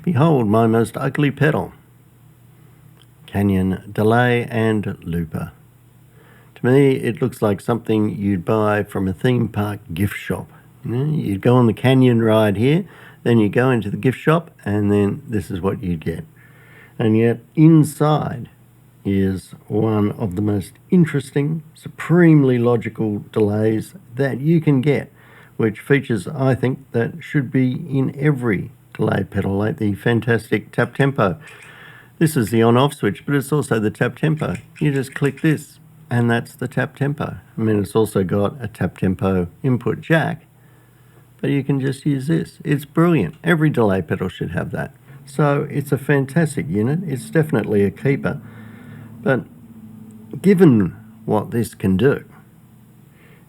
Behold my most ugly pedal. Canyon delay and looper. To me, it looks like something you'd buy from a theme park gift shop. You'd go on the Canyon ride here, then you go into the gift shop, and then this is what you'd get. And yet inside is one of the most interesting, supremely logical delays that you can get, which features, I think, that should be in every delay pedal, like the fantastic tap tempo. This is the on-off switch, but it's also the tap tempo. You just click this, and that's the tap tempo. I mean, it's also got a tap tempo input jack, but you can just use this. It's brilliant. Every delay pedal should have that. So it's a fantastic unit. It's definitely a keeper. But given what this can do,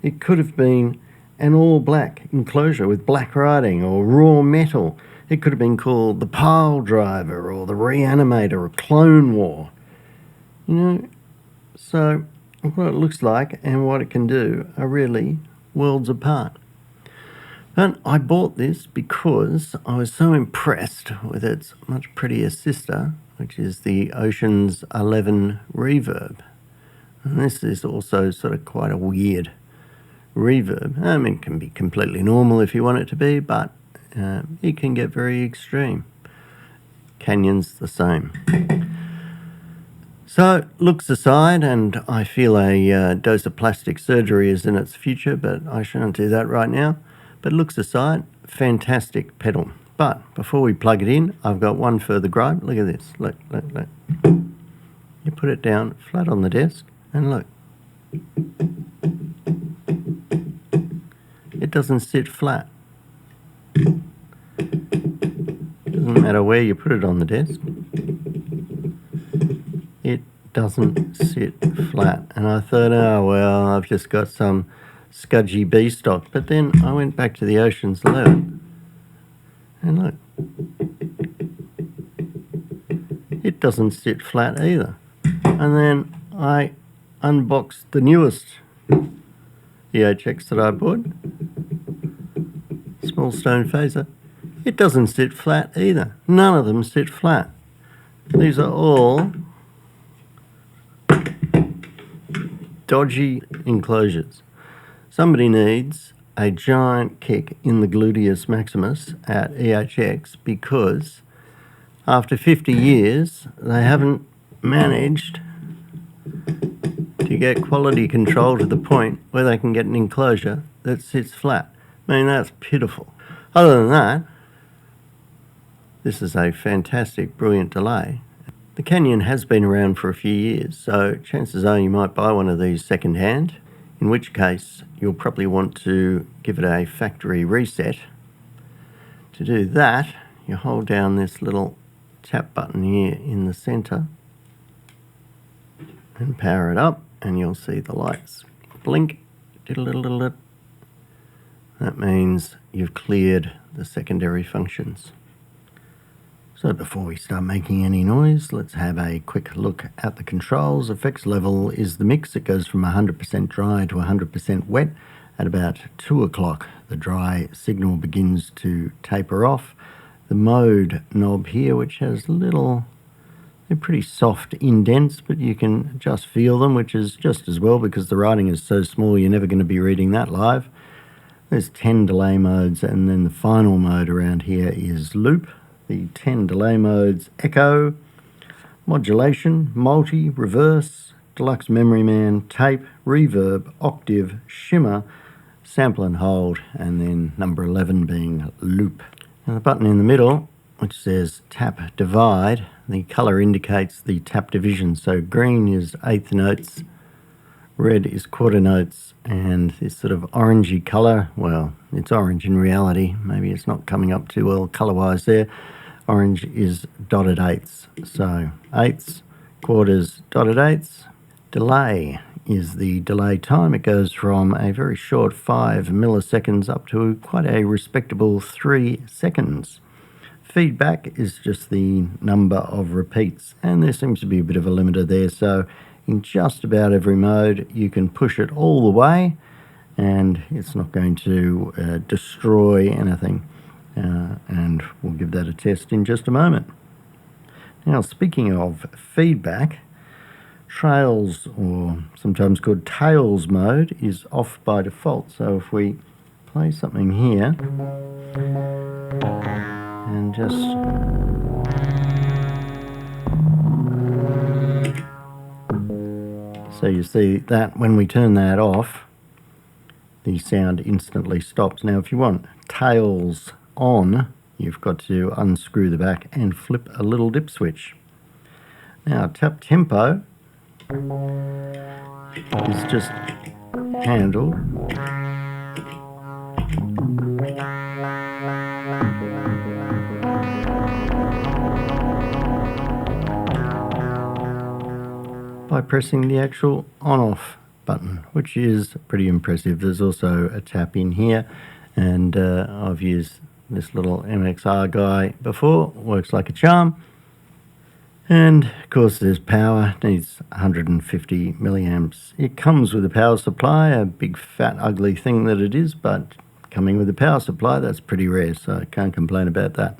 it could have been an all-black enclosure with black writing or raw metal. It could have been called the Pile Driver or the Reanimator or Clone War. So what it looks like and what it can do are really worlds apart. And I bought this because I was so impressed with its much prettier sister, which is the Ocean's 11 Reverb. And this is also sort of quite a weird reverb. I mean, it can be completely normal if you want it to be, but it can get very extreme. Canyon's the same. So, looks aside, and I feel a dose of plastic surgery is in its future, but I shan't do that right now. But looks aside, fantastic pedal. But before we plug it in, I've got one further gripe. Look at this. Look. You put it down flat on the desk, and look. It doesn't sit flat. Doesn't matter where you put it on the desk. It doesn't sit flat. And I thought, oh, well, I've just got some scudgy B stock. But then I went back to the Ocean's 11. And look. It doesn't sit flat either. And then I unboxed the newest EHX that I bought. Small stone phaser. It doesn't sit flat either. None of them sit flat. These are all dodgy enclosures. Somebody needs a giant kick in the gluteus maximus at EHX because after 50 years they haven't managed to get quality control to the point where they can get an enclosure that sits flat. I mean, that's pitiful. Other than that, this is a fantastic, brilliant delay. The Canyon has been around for a few years, so chances are you might buy one of these second hand, in which case you'll probably want to give it a factory reset. To do that, you hold down this little tap button here in the center and power it up, and you'll see the lights blink. That means you've cleared the secondary functions. So before we start making any noise, let's have a quick look at the controls. Effects level is the mix. It goes from 100% dry to 100% wet. At about 2 o'clock, the dry signal begins to taper off. The mode knob here, which has little, they're pretty soft indents, but you can just feel them, which is just as well because the writing is so small you're never going to be reading that live. There's 10 delay modes, and then the final mode around here is loop. The 10 delay modes: echo, modulation, multi, reverse, deluxe Memoryman, tape, reverb, octave, shimmer, sample and hold, and then number 11 being loop. Now the button in the middle, which says tap divide, the color indicates the tap division. So green is eighth notes, red is quarter notes, and this sort of orangey color, well, it's orange in reality, maybe it's not coming up too well color-wise there. Orange is dotted eighths, so eighths, quarters, dotted eighths. Delay is the delay time. It goes from a very short 5 milliseconds up to quite a respectable 3 seconds. Feedback is just the number of repeats, and there seems to be a bit of a limiter there, so in just about every mode you can push it all the way and it's not going to destroy anything. and we'll give that a test in just a moment. Now, speaking of feedback, trails, or sometimes called tails mode, is off by default. So if we play something here and just so you see that when we turn that off, the sound instantly stops. Now if you want tails on, you've got to unscrew the back and flip a little dip switch. Now tap tempo is just handled by pressing the actual on-off button, which is pretty impressive. There's also a tap in here, and I've used this little MXR guy before. Works like a charm. And of course there's power, needs 150 milliamps. It comes with a power supply, a big fat ugly thing that it is, but coming with a power supply, that's pretty rare, so I can't complain about that.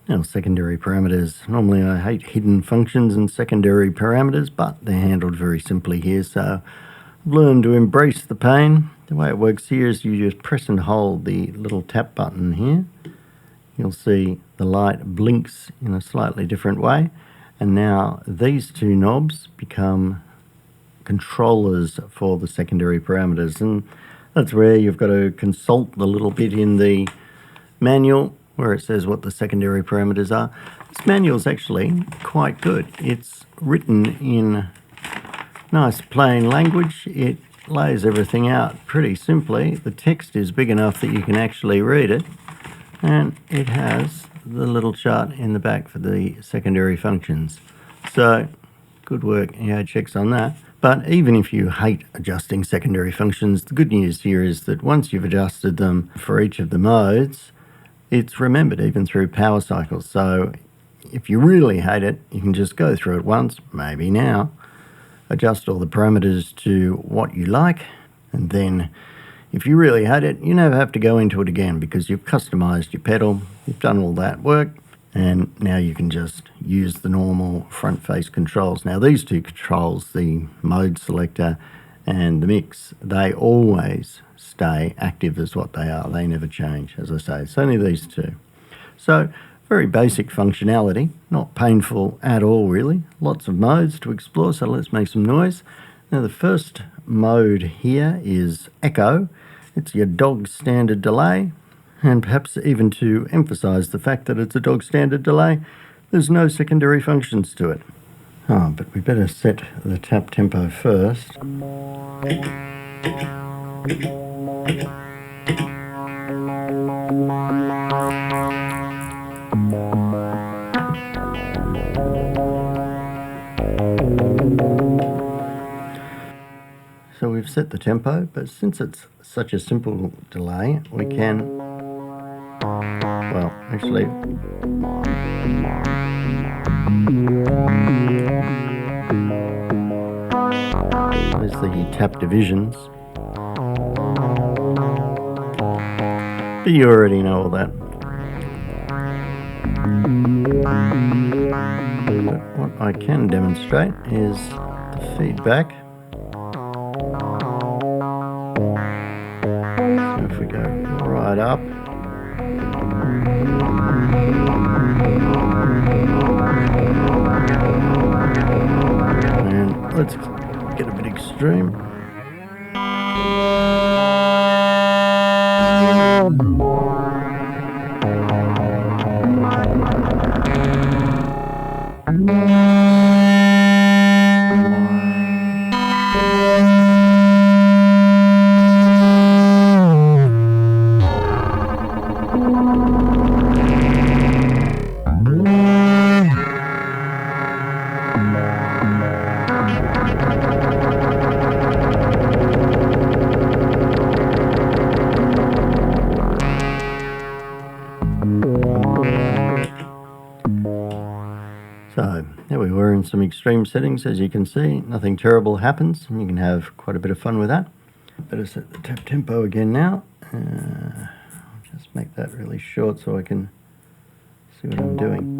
Now, secondary parameters. Normally I hate hidden functions and secondary parameters, but they're handled very simply here, so I've learned to embrace the pain. The way it works here is you just press and hold the little tap button here. You'll see the light blinks in a slightly different way, and now these two knobs become controllers for the secondary parameters, and that's where you've got to consult the little bit in the manual where it says what the secondary parameters are. This manual is actually quite good. It's written in nice plain language. It lays everything out pretty simply. The text is big enough that you can actually read it, and it has the little chart in the back for the secondary functions. So good work, checks on that. But even if you hate adjusting secondary functions, the good news here is that once you've adjusted them for each of the modes, it's remembered even through power cycles. So if you really hate it, you can just go through it once, maybe now, adjust all the parameters to what you like, and then if you really hate it, you never have to go into it again because you've customized your pedal, you've done all that work, and now you can just use the normal front face controls. Now these two controls, the mode selector and the mix, they always stay active as what they are. They never change, as I say. It's only these two. So very basic functionality, not painful at all really. Lots of modes to explore, so let's make some noise. Now the first mode here is echo. It's your dog standard delay, and perhaps even to emphasize the fact that it's a dog standard delay, there's no secondary functions to it. Oh, but we better set the tap tempo first. So we've set the tempo, but since it's such a simple delay, we can, well, actually, there's the tap divisions. But you already know all that. But what I can demonstrate is the feedback. So if we go right up, and let's get a bit extreme. So there we were in some extreme settings. As you can see, nothing terrible happens, and you can have quite a bit of fun with that. Better set the tap tempo again now. I'll Let's make that really short so I can see what I'm doing.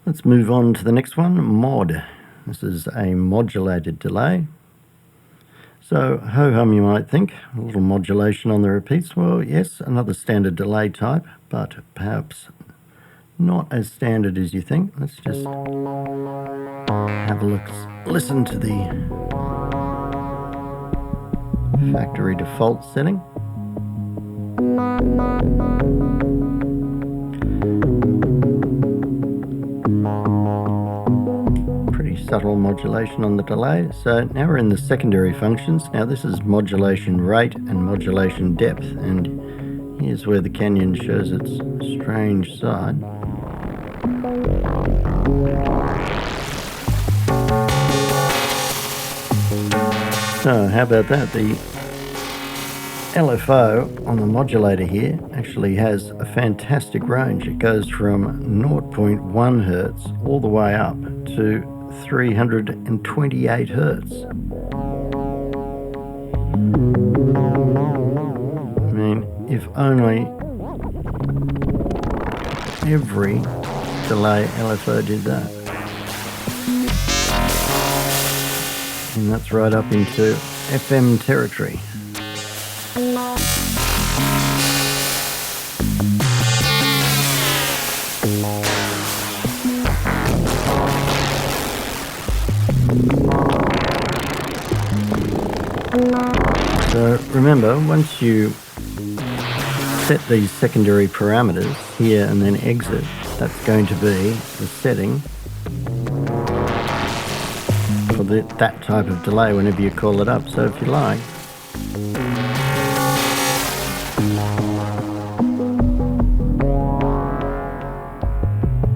Let's move on to the next one, mod. This is a modulated delay. So, ho-hum you might think, a little modulation on the repeats. Well, yes, another standard delay type, but perhaps not as standard as you think. Let's just have a look, listen to the factory default setting. Pretty subtle modulation on the delay. So now we're in the secondary functions. Now this is modulation rate and modulation depth, and here's where the canyon shows its strange side. So how about that? The LFO on the modulator here actually has a fantastic range. It goes from 0.1 Hertz all the way up to 328 Hertz. I mean, if only every delay LFO did that. And that's right up into FM territory. So remember, once you set these secondary parameters here and then exit, that's going to be the setting for that type of delay whenever you call it up. So if you like,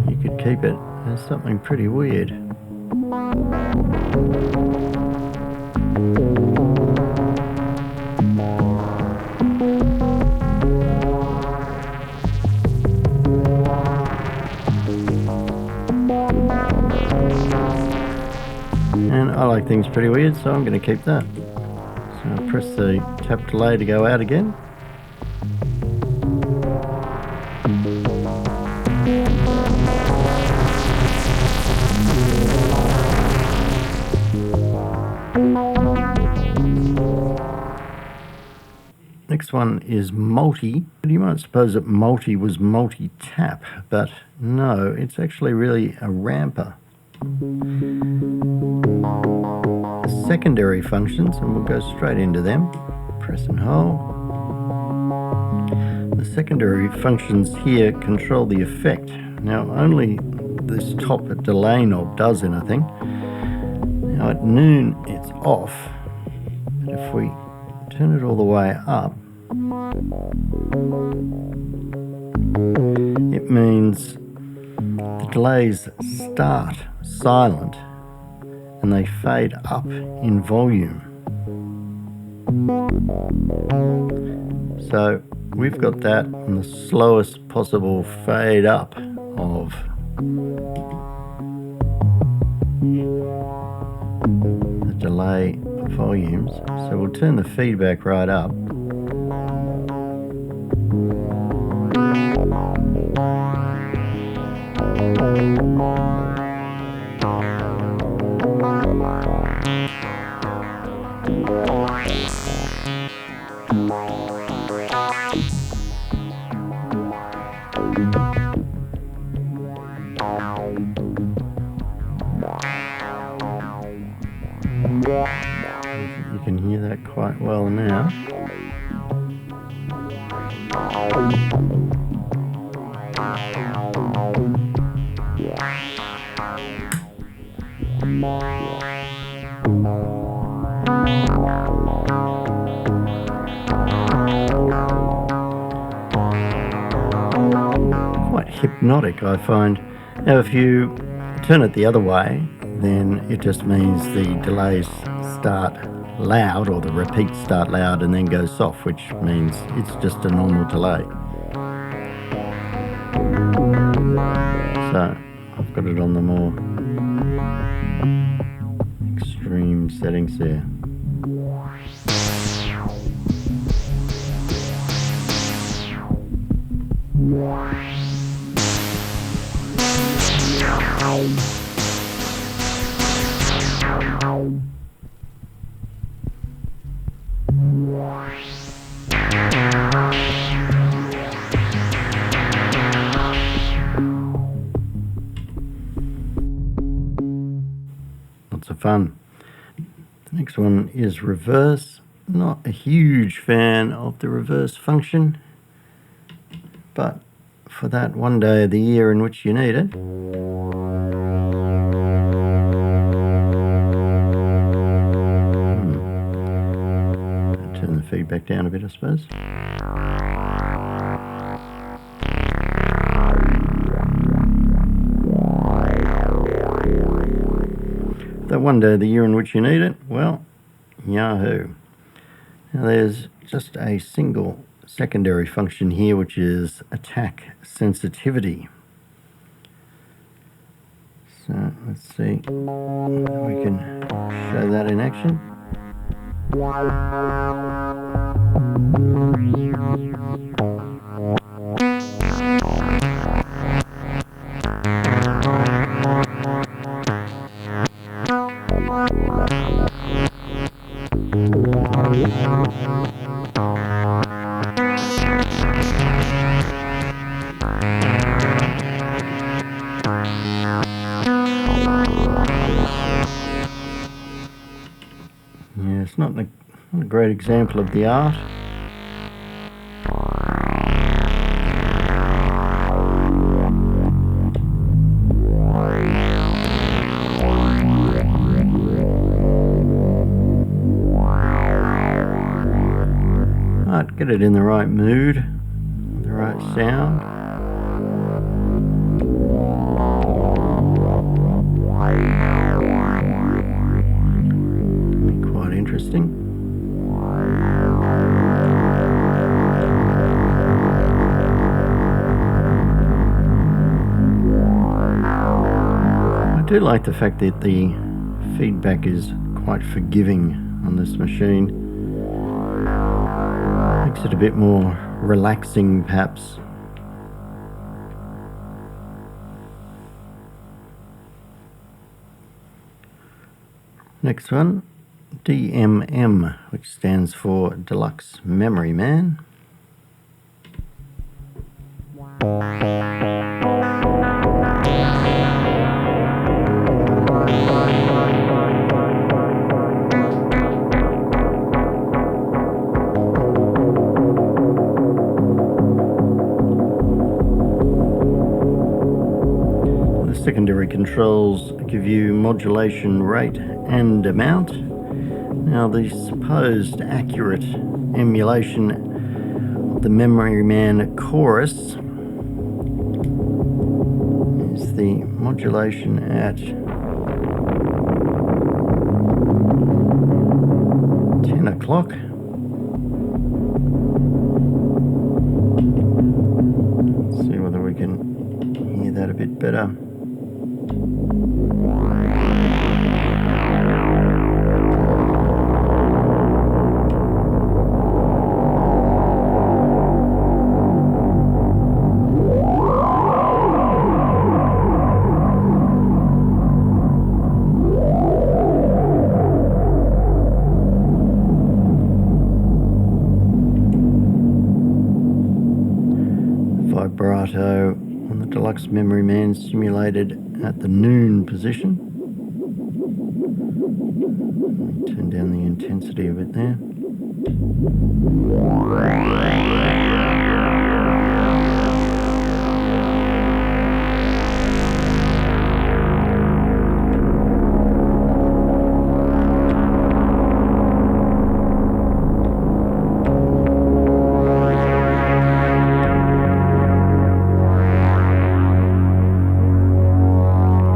you could keep it as something pretty weird. And I like things pretty weird, so I'm going to keep that. So I'll press the tap delay to go out again. Next one is multi. You might suppose that multi was multi-tap, but no, it's actually really a ramper. Secondary functions, and we'll go straight into them. Press and hold. The secondary functions here control the effect. Now only this top delay knob does anything. Now at noon it's off, but if we turn it all the way up, it means the delays start silent and they fade up in volume. So we've got that on the slowest possible fade up of the delay volumes. So we'll turn the feedback right up. You can hear that quite well now. Quite hypnotic, I find. Now if you turn it the other way, then it just means the delays start loud, or the repeats start loud and then go soft, which means it's just a normal delay. So I've got it on the more extreme settings there. Lots of fun. The next one is reverse. Not a huge fan of the reverse function, but for that one day of the year in which you need it, turn the feedback down a bit, I suppose. That one day of the year in which you need it, well, yahoo. Now there's just a single secondary function here, which is attack sensitivity. So let's see if we can show that in action. Yeah, it's not a great example of the art. I'd get it in the right mood, the right sound. Quite interesting. I do like the fact that the feedback is quite forgiving on this machine. Makes it a bit more relaxing, perhaps. Next one, DMM, which stands for Deluxe Memoryman. Secondary controls give you modulation rate and amount. Now the supposed accurate emulation of the Memoryman chorus is the modulation at 10 o'clock. Let's see whether we can hear that a bit better. Vibrato on the Deluxe Memoryman simulated at the noon position. Turn down the intensity of it there.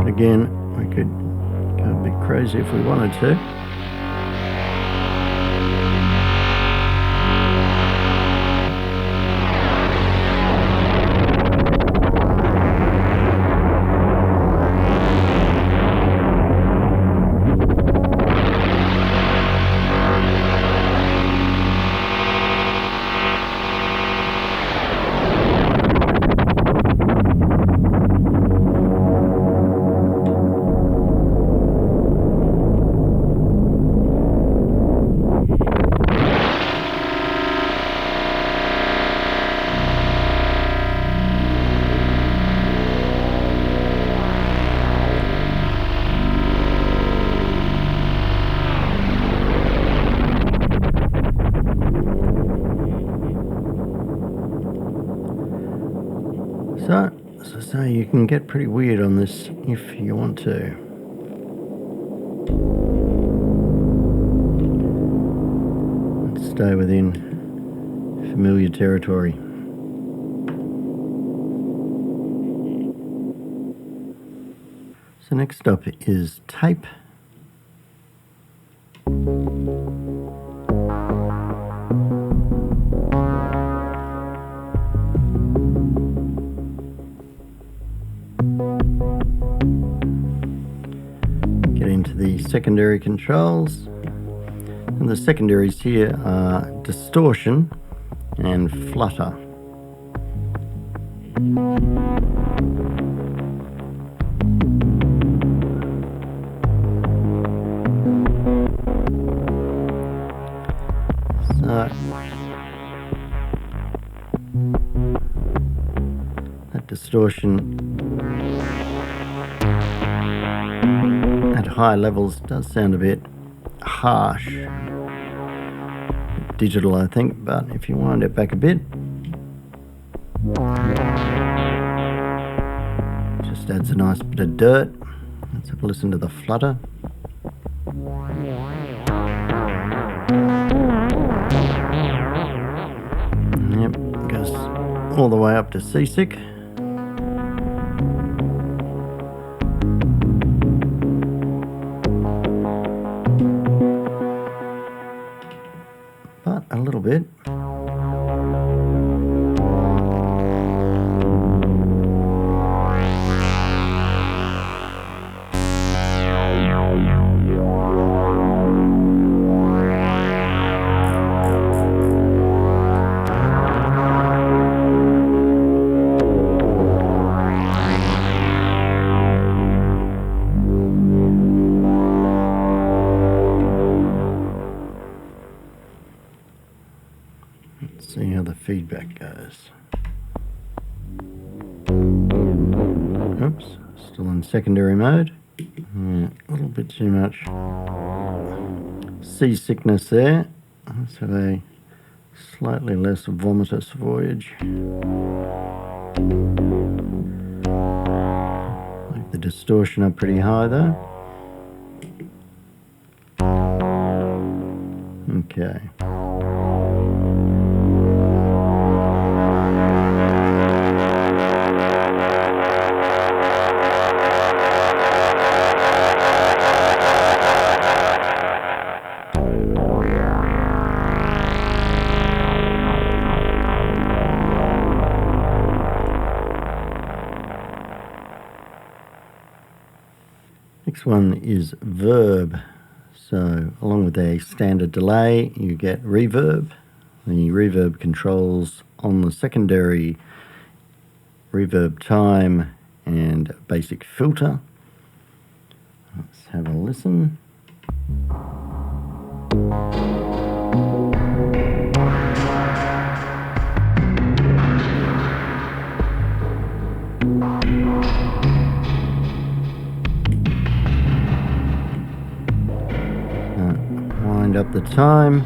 Again, we could go a bit crazy if we wanted to. you can get pretty weird on this if you want to. Let's stay within familiar territory. So next up is tape. Get into the secondary controls. And the secondaries here are distortion and flutter. So that distortion at high levels does sound a bit harsh, digital I think, but if you wind it back a bit, just adds a nice bit of dirt. Let's have a listen to the flutter. Yep, goes all the way up to seasick. But a little bit. Let's see how the feedback goes. Oops, still in secondary mode. Yeah, a little bit too much seasickness there. Let's have a slightly less vomitous voyage. Leave the distortion up pretty high though. Okay. Next one is Verb. So along with a standard delay, you get reverb. The reverb controls on the secondary reverb time and basic filter. Let's have a listen. Wind up the time.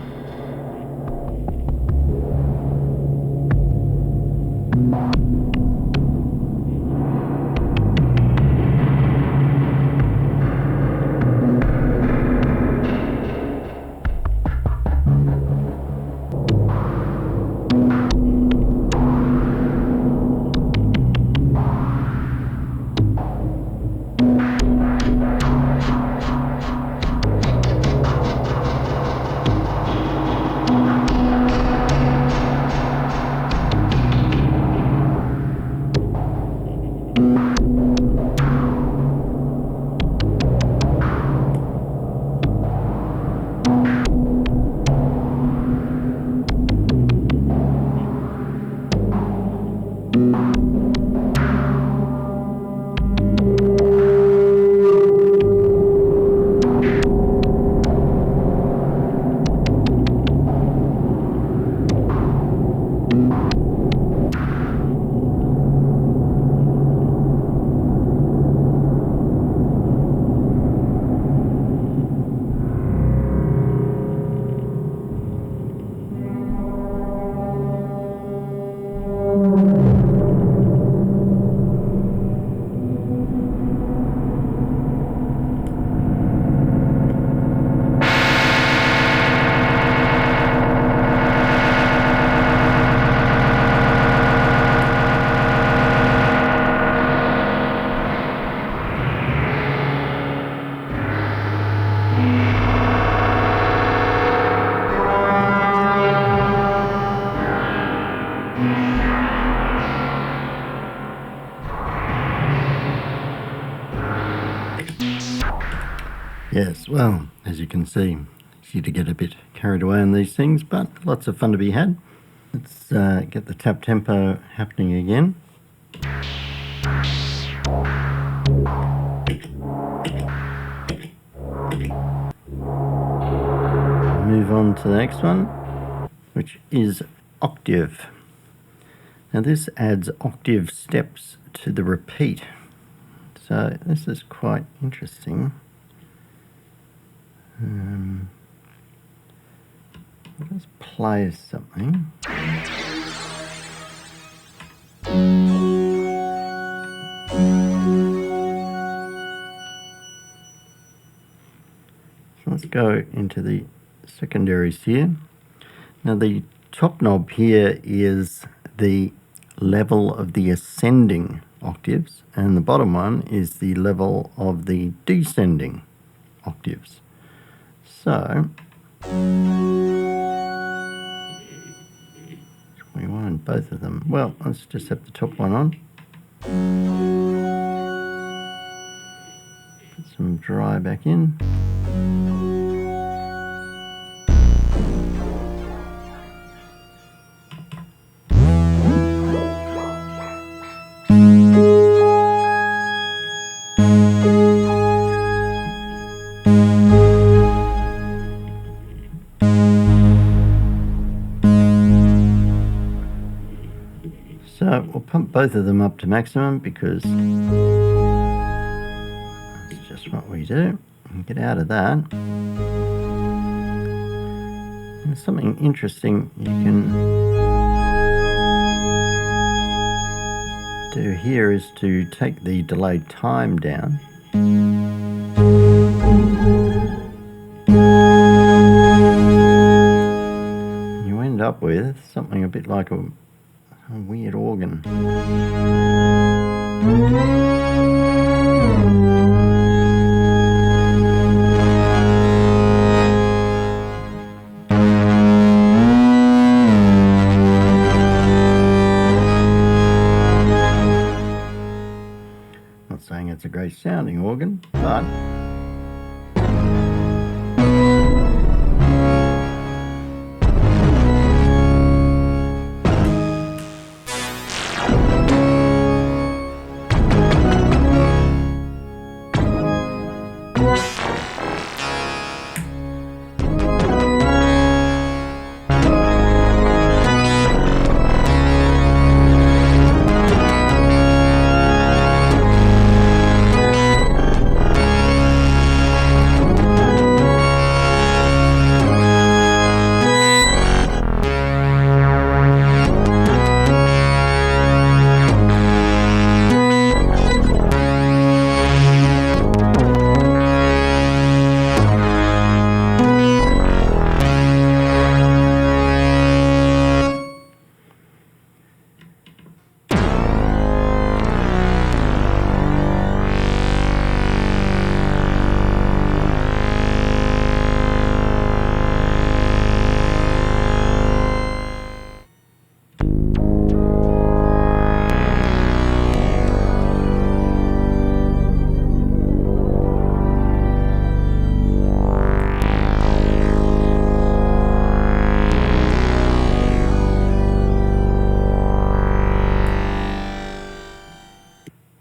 Yes, well, as you can see, easy to get a bit carried away on these things, but lots of fun to be had. Let's get the tap tempo happening again. Move on to the next one, which is Octave. Now this adds octave steps to the repeat, so this is quite interesting. Let's play something. So let's go into the secondaries here. Now the top knob here is the level of the ascending octaves, and the bottom one is the level of the descending octaves. So we want both of them. Well, let's just have the top one on. Put some dry back in. So we'll pump both of them up to maximum because that's just what we do. And get out of that. And something interesting you can do here is to take the delayed time down. You end up with something a bit like a weird organ. Not saying it's a great sounding organ, but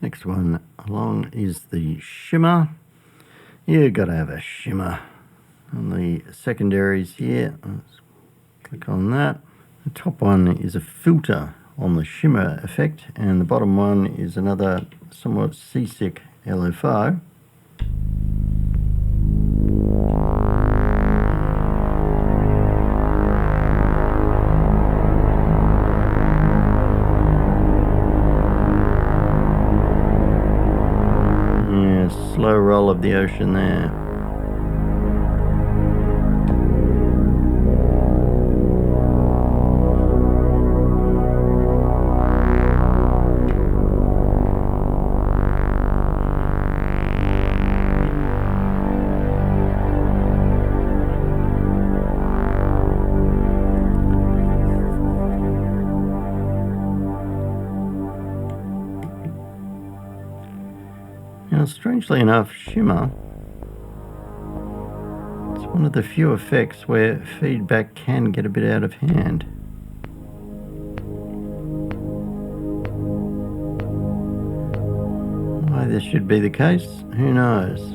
next one along is the shimmer. You've got to have a shimmer on the secondaries here. Let's click on that. The top one is a filter on the shimmer effect, and the bottom one is another somewhat seasick LFO. Slow roll of the ocean there. Now, strangely enough, shimmer one of the few effects where feedback can get a bit out of hand. Why this should be the case, who knows?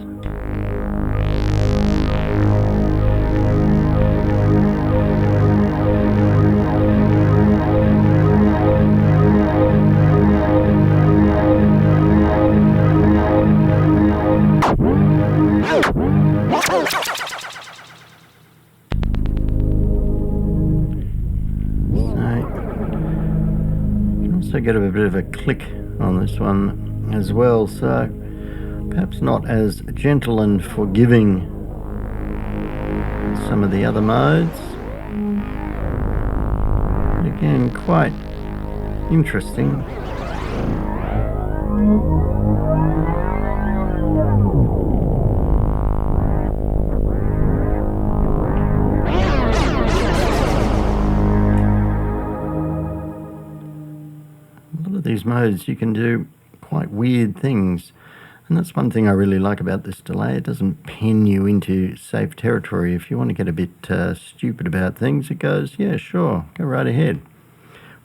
So get a bit of a click on this one as well, so perhaps not as gentle and forgiving as some of the other modes. But again, quite interesting. These modes you can do quite weird things, and that's one thing I really like about this delay. It doesn't pin you into safe territory. If you want to get a bit stupid about things, it goes, yeah, sure, go right ahead,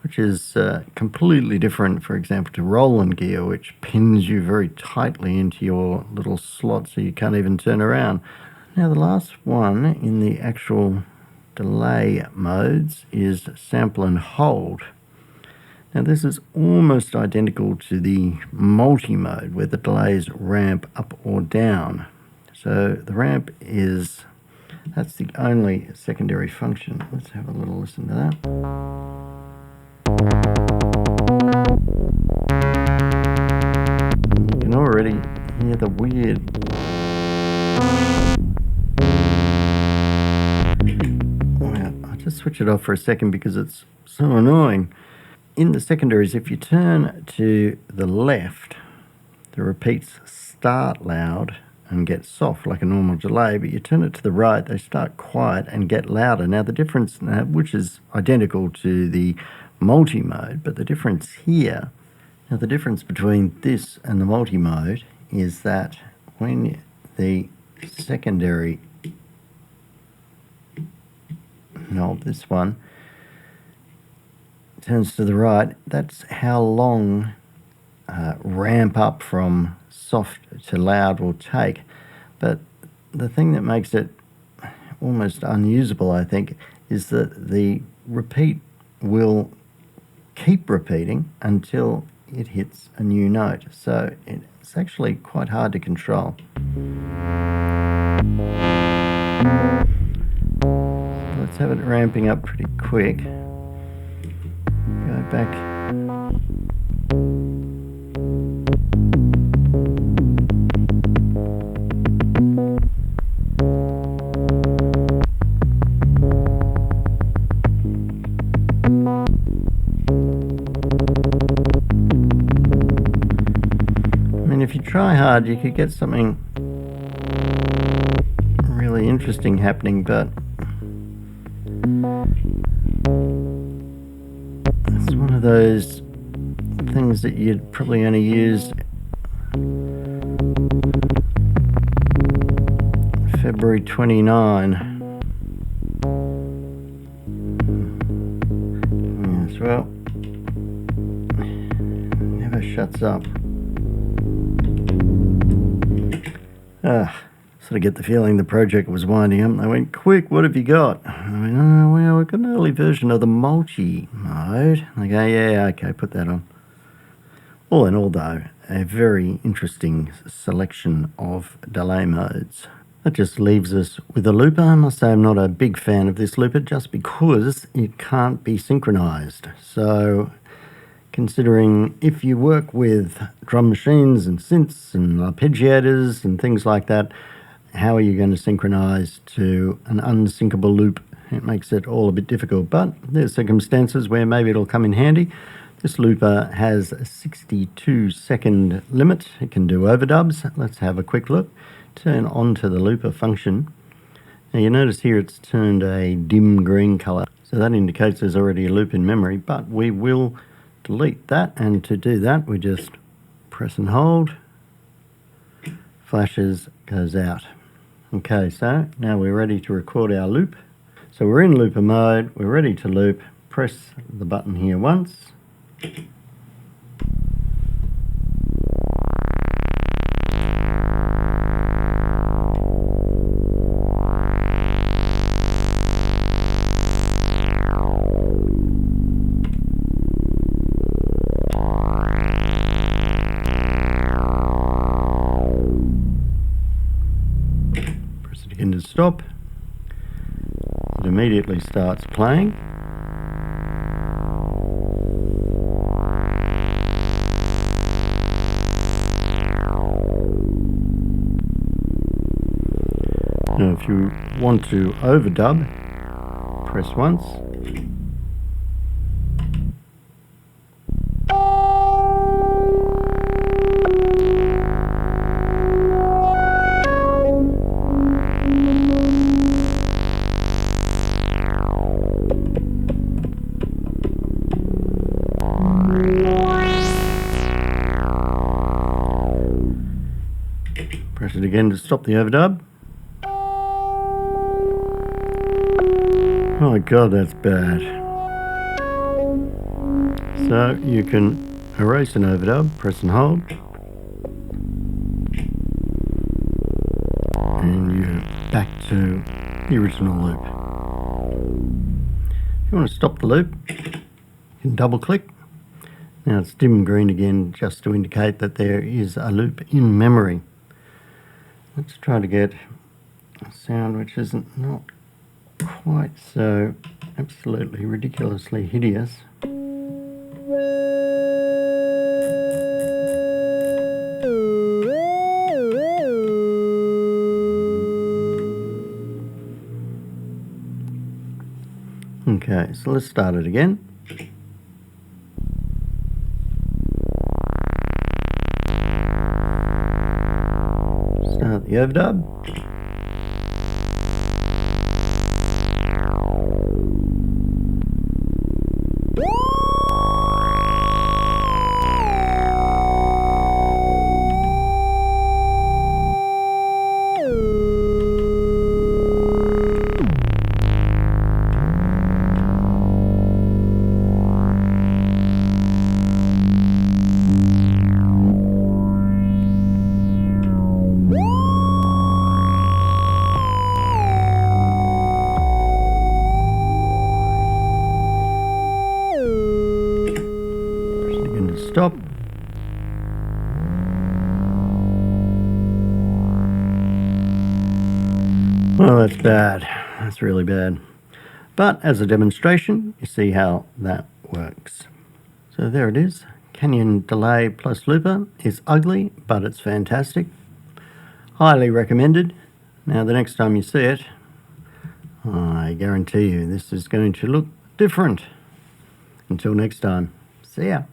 which is completely different, for example, to roll and gear, which pins you very tightly into your little slot so you can't even turn around. Now the last one in the actual delay modes is sample and hold. Now this is almost identical to the multi-mode where the delays ramp up or down. So the ramp that's the only secondary function. Let's have a little listen to that. You can already hear the weird... Well, I'll just switch it off for a second because it's so annoying. In the secondaries, if you turn to the left, the repeats start loud and get soft like a normal delay, but you turn it to the right, they start quiet and get louder. Now the difference, which is identical to the multi-mode, but the difference here, now the difference between this and the multi-mode is that when the secondary knob, this one, turns to the right, that's how long ramp up from soft to loud will take. But the thing that makes it almost unusable, I think, is that the repeat will keep repeating until it hits a new note. So it's actually quite hard to control. Let's have it ramping up pretty quick. Go back. I mean, if you try hard, you could get something really interesting happening, but it's one of those things that you'd probably only use February 29. Yes, well, never shuts up. Sort of get the feeling the project was winding up. They went, quick, what have you got? I went, oh, well, we've got an early version of the multi-mode. They go, yeah, okay, put that on. All in all, though, a very interesting selection of delay modes. That just leaves us with a looper. I must say I'm not a big fan of this looper just because it can't be synchronized. So considering if you work with drum machines and synths and arpeggiators and things like that, how are you going to synchronize to an unsyncable loop? It makes it all a bit difficult, but there's circumstances where maybe it'll come in handy. This looper has a 62-second limit. It can do overdubs. Let's have a quick look. Turn on to the looper function. Now you notice here it's turned a dim green color. So that indicates there's already a loop in memory, but we will delete that. And to do that, we just press and hold. Flashes, goes out. Okay, so now we're ready to record our loop. So we're in looper mode, we're ready to loop. Press the button here once. Press it again to stop. It immediately starts playing. Now if you want to overdub, press once. Press it again to stop the overdub. Oh my god, that's bad. So you can erase an overdub, press and hold, and you're back to the original loop. If you want to stop the loop, you can double click. Now it's dim green again, just to indicate that there is a loop in memory. Let's try to get a sound which isn't not quite so absolutely ridiculously hideous. Okay, so let's start it again. Start the overdub. Stop. Well, that's bad. That's really bad. But as a demonstration, you see how that works. So there it is. Canyon delay plus looper is ugly, but it's fantastic. Highly recommended. Now the next time you see it, I guarantee you this is going to look different. Until next time, see ya.